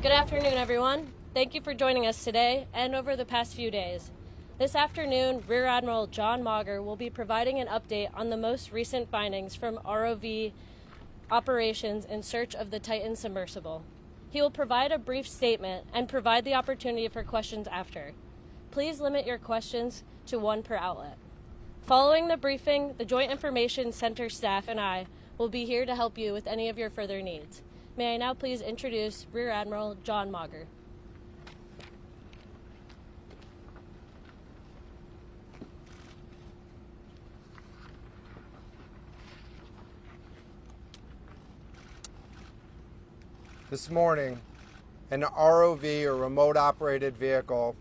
Good afternoon, everyone. Thank you for joining us today and over the past few days. This afternoon, Rear Admiral John Mauger will be providing an update on the most recent findings from ROV operations in search of the Titan submersible. He will provide a brief statement and provide the opportunity for questions after. Please limit your questions to one per outlet. Following the briefing, the Joint Information Center staff and I will be here to help you with any of your further needs. May I now please introduce Rear Admiral John Mauger. This morning, an ROV, or remote operated vehicle,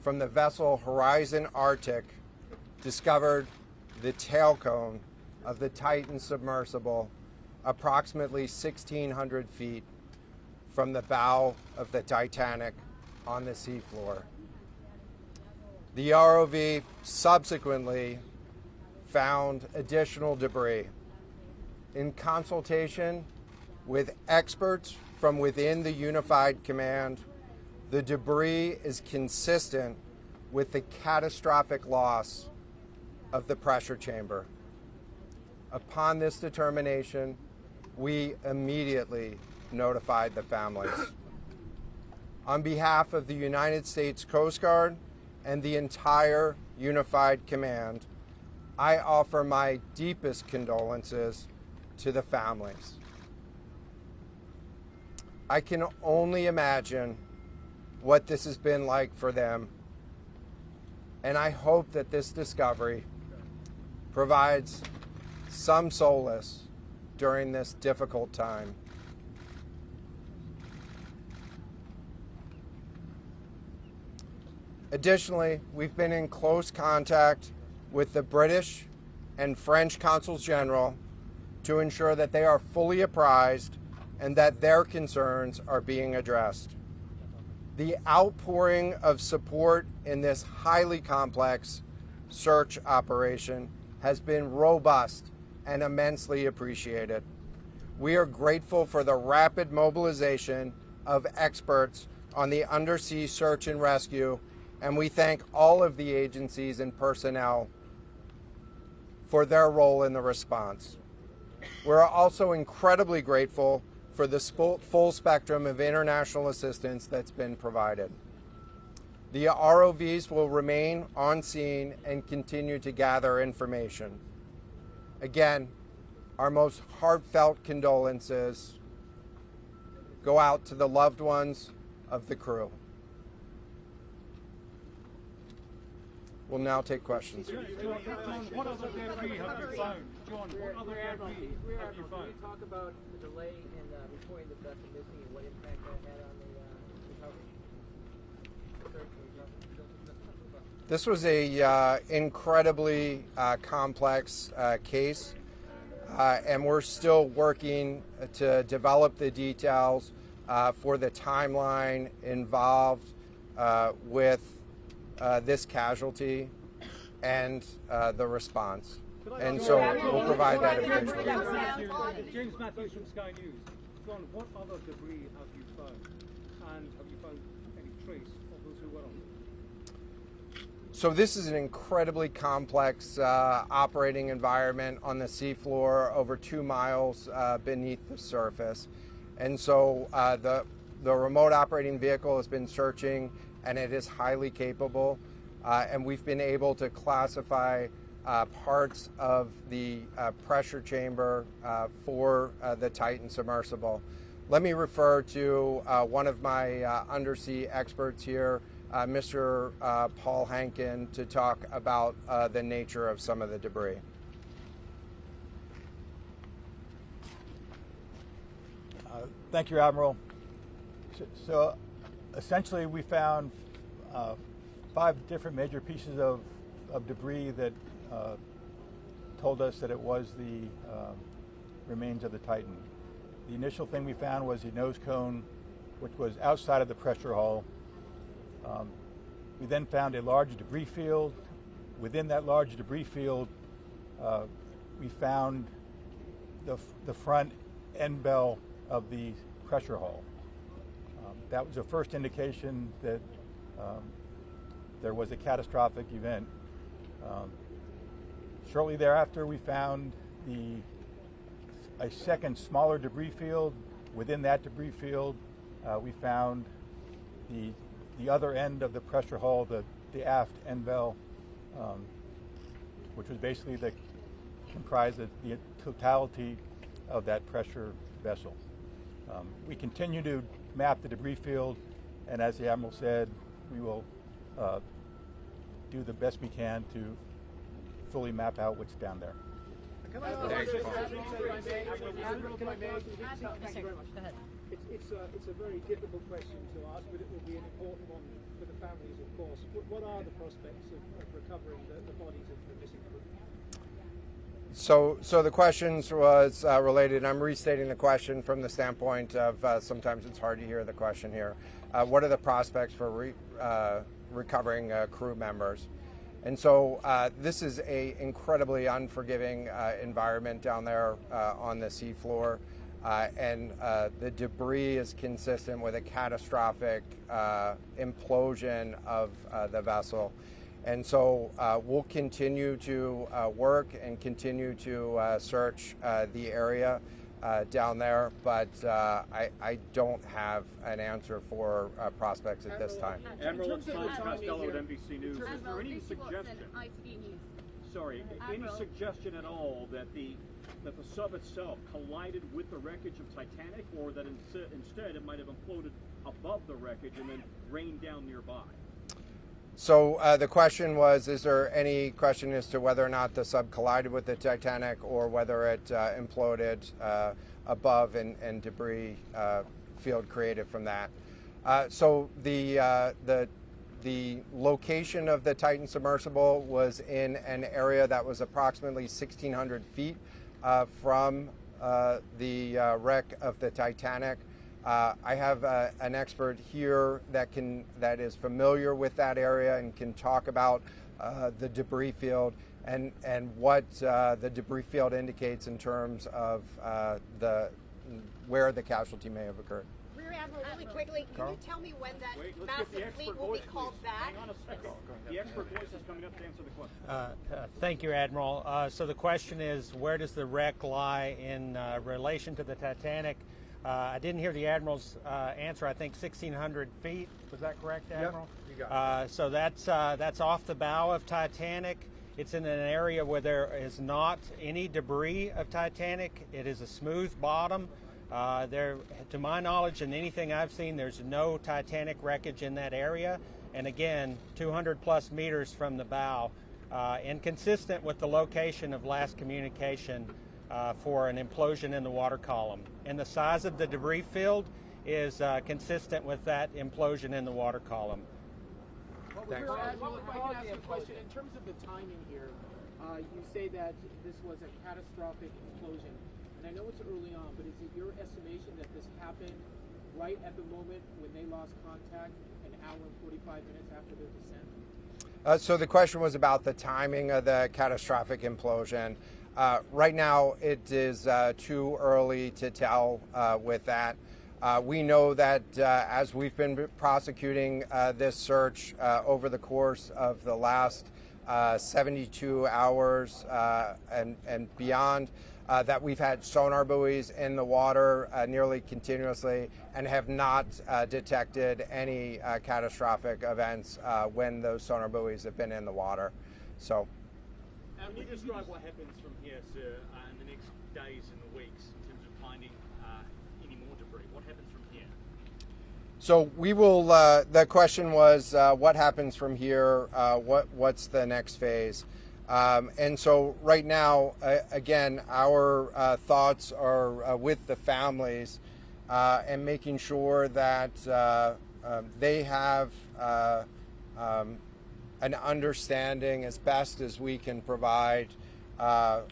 from the vessel Horizon Arctic discovered the tail cone of the Titan submersible approximately 1,600 feet from the bow of the Titanic on the seafloor. The ROV subsequently found additional debris. In consultation with experts from within the Unified Command, the debris is consistent with the catastrophic loss of the pressure chamber. Upon this determination, we immediately notified the families. On behalf of the United States Coast Guard and the entire Unified Command, I offer my deepest condolences to the families. I can only imagine what this has been like for them, and I hope that this discovery provides some solace during this difficult time. Additionally, we've been in close contact with the British and French consuls general to ensure that they are fully apprised and that their concerns are being addressed. The outpouring of support in this highly complex search operation has been robust and immensely appreciated. We are grateful for the rapid mobilization of experts on the undersea search and rescue, and we thank all of the agencies and personnel for their role in the response. We're also incredibly grateful for the full spectrum of international assistance that's been provided. The ROVs will remain on scene and continue to gather information. Again, our most heartfelt condolences go out to the loved ones of the crew. We'll now take questions. John, what other debris have you found? John, what other debris have you found? Can you talk about the delay in reporting the vessel missing and what impact that had on the recovery? This was a incredibly complex case, and we're still working to develop the details for the timeline involved with this casualty and the response. And so we'll provide that information. James Matthews from Sky News. John, what other debris have you found? And have you found any trace of those who were on it? So this is an incredibly complex operating environment on the seafloor, over 2 miles beneath the surface. And so the remote operating vehicle has been searching, and it is highly capable. And we've been able to classify parts of the pressure chamber for the Titan submersible. Let me refer to one of my undersea experts here, Mr. Paul Hankin, to talk about the nature of some of the debris. Thank you, Admiral. So essentially we found 5 different major pieces of debris that told us that it was the remains of the Titan. The initial thing we found was the nose cone, which was outside of the pressure hull. We then found a large debris field. Within that large debris field, we found the front end bell of the pressure hull. That was the first indication that there was a catastrophic event. Shortly thereafter, we found a second smaller debris field. Within that debris field, we found the other end of the pressure hull, the aft end bell, which was basically comprised of the totality of that pressure vessel. We continue to map the debris field, and as the Admiral said, we will do the best we can to fully map out what's down there. Thanks, Paul. Admiral, can I may? Thank you very much. Go ahead. It's a very difficult question to ask, but it will be an important one for the families, of course. What are the prospects of recovering the bodies of the missing crew? So the questions was related. I'm restating the question from the standpoint of sometimes it's hard to hear the question here. What are the prospects for recovering crew members? And so this is a incredibly unforgiving environment down there on the seafloor, and the debris is consistent with a catastrophic implosion of the vessel. And so we'll continue to work and continue to search the area down there, but I don't have an answer for prospects at this time. Admiral, it's Tom Costello at NBC News. Is there any Lucy Watson, suggestion? ITV News. Sorry, any Admiral. suggestion at all that the sub itself collided with the wreckage of Titanic, or that instead it might have imploded above the wreckage and then rained down nearby? So the question was, is there any question as to whether or not the sub collided with the Titanic or whether it imploded above and debris field created from that? So the location of the Titan submersible was in an area that was approximately 1,600 feet from the wreck of the Titanic. I have an expert here that is familiar with that area and can talk about the debris field and what the debris field indicates in terms of where the casualty may have occurred. Rear Admiral, really quickly, can you tell me when that massive fleet will be called back? Hang on a second. The expert voice is coming up to answer the question. Thank you, Admiral. So the question is, where does the wreck lie in relation to the Titanic? I didn't hear the Admiral's answer. I think 1,600 feet. Was that correct, Admiral? Yep, you got it. So that's off the bow of Titanic. It's in an area where there is not any debris of Titanic. It is a smooth bottom. To my knowledge and anything I've seen, there's no Titanic wreckage in that area. And again, 200 plus meters from the bow, and consistent with the location of last communication for an implosion in the water column. And the size of the debris field is consistent with that implosion in the water column. Thanks. Admiral, if I can ask you a question, in terms of the timing here, you say that this was a catastrophic implosion. And I know it's early on, but is it your estimation that this happened right at the moment when they lost contact, an hour and 45 minutes after their descent? So the question was about the timing of the catastrophic implosion. Right now, it is too early to tell with that. We know that as we've been prosecuting this search over the course of the last 72 hours and beyond, that we've had sonar buoys in the water nearly continuously and have not detected any catastrophic events when those sonar buoys have been in the water. So, Can you describe what happens from here, sir, in the next days and the weeks in terms of finding any more debris? What happens from here? So we will. The question was, what happens from here? What's the next phase? And so right now, again, our thoughts are with the families and making sure that they have an understanding as best as we can provide of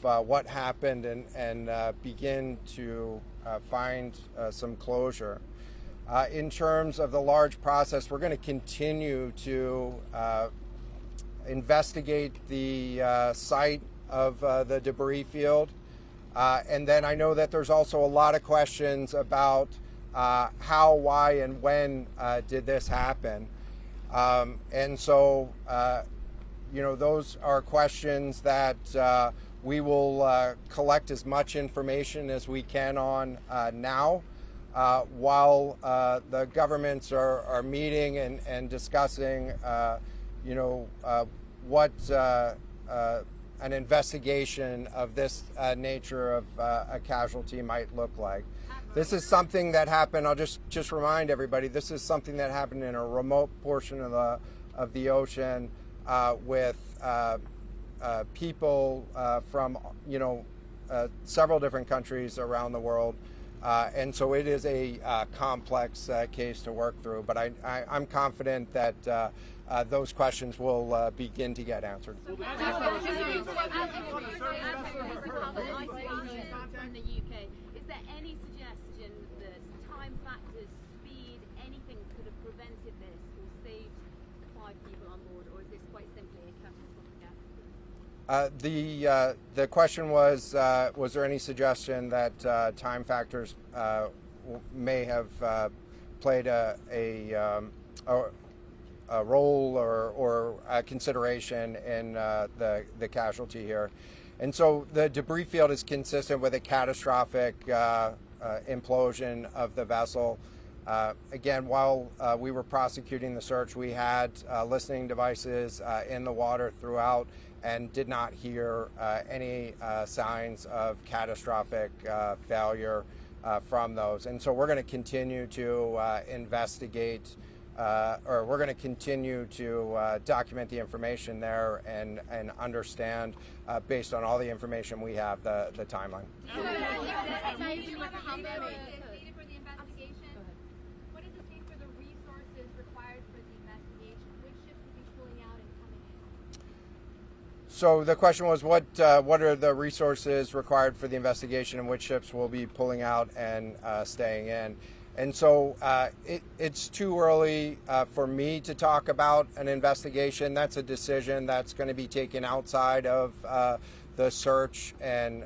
what happened and begin to find some closure. In terms of the large process, we're going to continue to investigate the site of the debris field. And then I know that there's also a lot of questions about how, why, and when did this happen? And so, those are questions that we will collect as much information as we can on now, while the governments are meeting and discussing, what an investigation of this nature of a casualty might look like. This is something that happened. I'll just remind everybody. This is something that happened in a remote portion of the ocean with people from several different countries around the world, and so it is a complex case to work through. But I'm confident that those questions will begin to get answered. From the UK, is there any suggestion that time factors, speed, anything could have prevented this or saved 5 people on board, or is this quite simply a catastrophic accident? The question was there any suggestion that time factors may have played a role or a consideration in the casualty here? And so the debris field is consistent with a catastrophic implosion of the vessel. Again, while we were prosecuting the search, we had listening devices in the water throughout and did not hear any signs of catastrophic failure from those. And so we're going to continue to investigate, or we're going to continue to document the information there and understand, based on all the information we have, the timeline. What does this mean for the resources required for the investigation? Which ships will be pulling out and coming in? So the question was, what are the resources required for the investigation, and which ships will be pulling out and staying in? And so it's too early for me to talk about an investigation. That's a decision that's going to be taken outside of the search and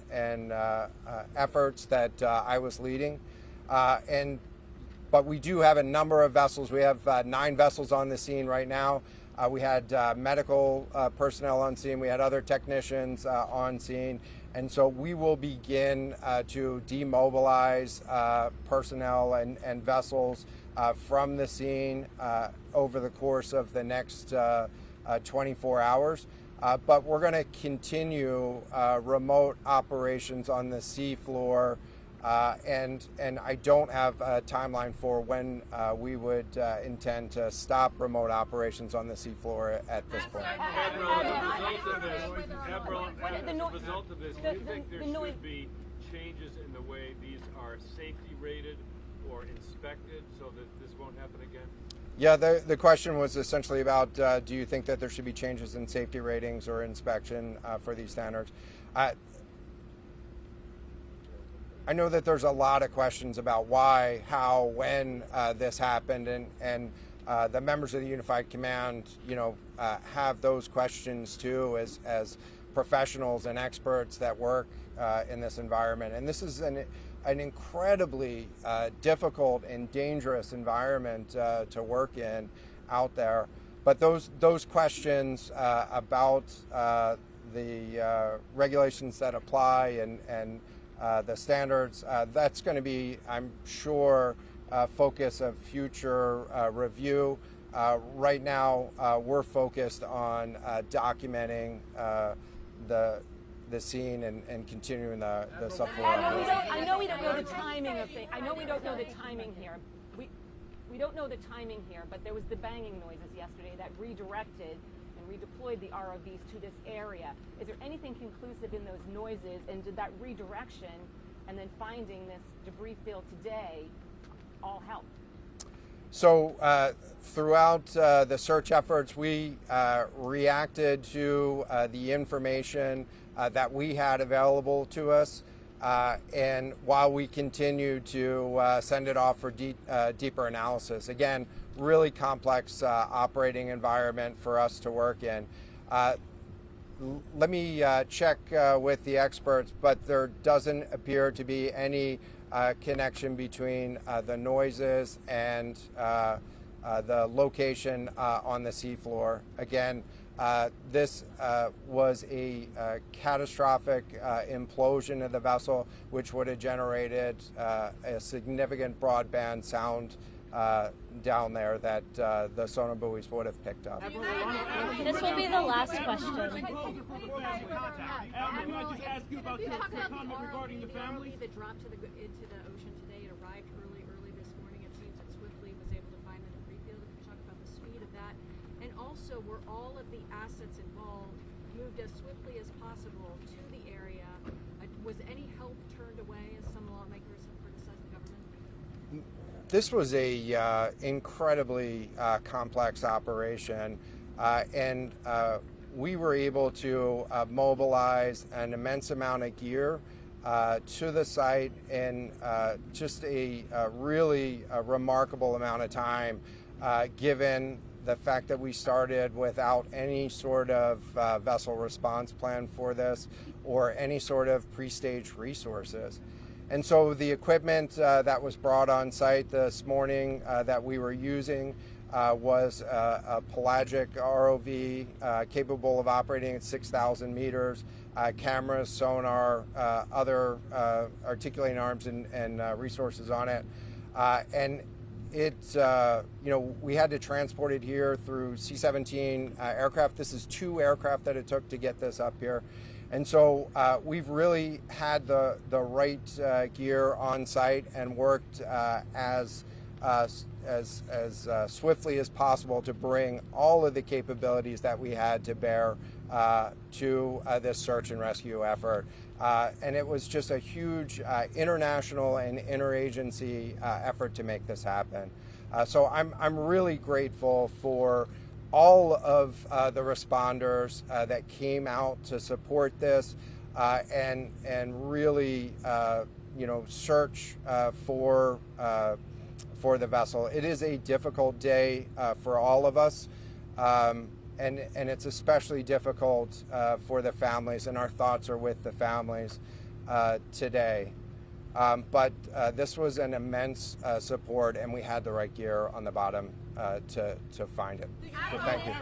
efforts that I was leading. But we do have a number of vessels. We have 9 vessels on the scene right now. We had medical personnel on scene. We had other technicians on scene. And so we will begin to demobilize personnel and vessels from the scene over the course of the next 24 hours. But we're going to continue remote operations on the seafloor, and I don't have a timeline for when we would intend to stop remote operations on the seafloor at this point. As a result of this, do you think there should be changes in the way these are safety rated or inspected so that this won't happen again? Yeah, the question was essentially about, do you think that there should be changes in safety ratings or inspection for these standards? I know that there's a lot of questions about why, how, when this happened, and the members of the Unified Command, have those questions too, as professionals and experts that work in this environment. And this is an incredibly difficult and dangerous environment to work in out there. But those questions about the regulations that apply and the standards, that's going to be, I'm sure, focus of future review. Right now, we're focused on documenting the scene and continuing the subfloor. I know we don't know the timing of things. I know we don't know the timing here. We don't know the timing here, but there was the banging noises yesterday that redirected and redeployed the ROVs to this area. Is there anything conclusive in those noises, and did that redirection and then finding this debris field today all help? So throughout the search efforts, we reacted to the information that we had available to us, and while we continue to send it off for deeper analysis. Again, really complex operating environment for us to work in. Let me check with the experts, but there doesn't appear to be any connection between the noises and the location on the seafloor. Again, this was a catastrophic implosion of the vessel, which would have generated a significant broadband sound down there that the sonar buoys would have picked up. This will be the last question. Admiral, can I just ask you about your comment regarding the family? That dropped into the ocean today. It arrived early this morning. It seems that swiftly was able to find the debris field. If you talk about the speed of that, and also were all of the assets involved moved as swiftly as possible to the area? Was any help turned away, as some lawmakers have criticized the government? This was a incredibly complex operation, and we were able to mobilize an immense amount of gear to the site in just a really remarkable amount of time, given the fact that we started without any sort of vessel response plan for this or any sort of pre-stage resources. And so the equipment that was brought on site this morning that we were using was a pelagic ROV capable of operating at 6,000 meters, cameras, sonar, other articulating arms and resources on it. And it, we had to transport it here through C-17 aircraft. This is 2 aircraft that it took to get this up here. And so we've really had the right gear on site and worked as swiftly as possible to bring all of the capabilities that we had to bear to this search and rescue effort. And it was just a huge international and interagency effort to make this happen. So I'm really grateful for all of the responders that came out to support this and really search for the vessel. It is a difficult day for all of us, and it's especially difficult for the families, and our thoughts are with the families today. But this was an immense support, and we had the right gear on the bottom to find it. So thank you.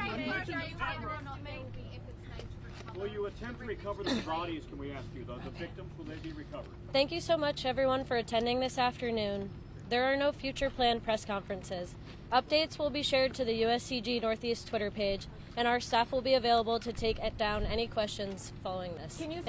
Will you attempt to recover the bodies, can we ask you? The victims, will they be recovered? Thank you so much, everyone, for attending this afternoon. There are no future planned press conferences. Updates will be shared to the USCG Northeast Twitter page, and our staff will be available to take down any questions following this. Thank you.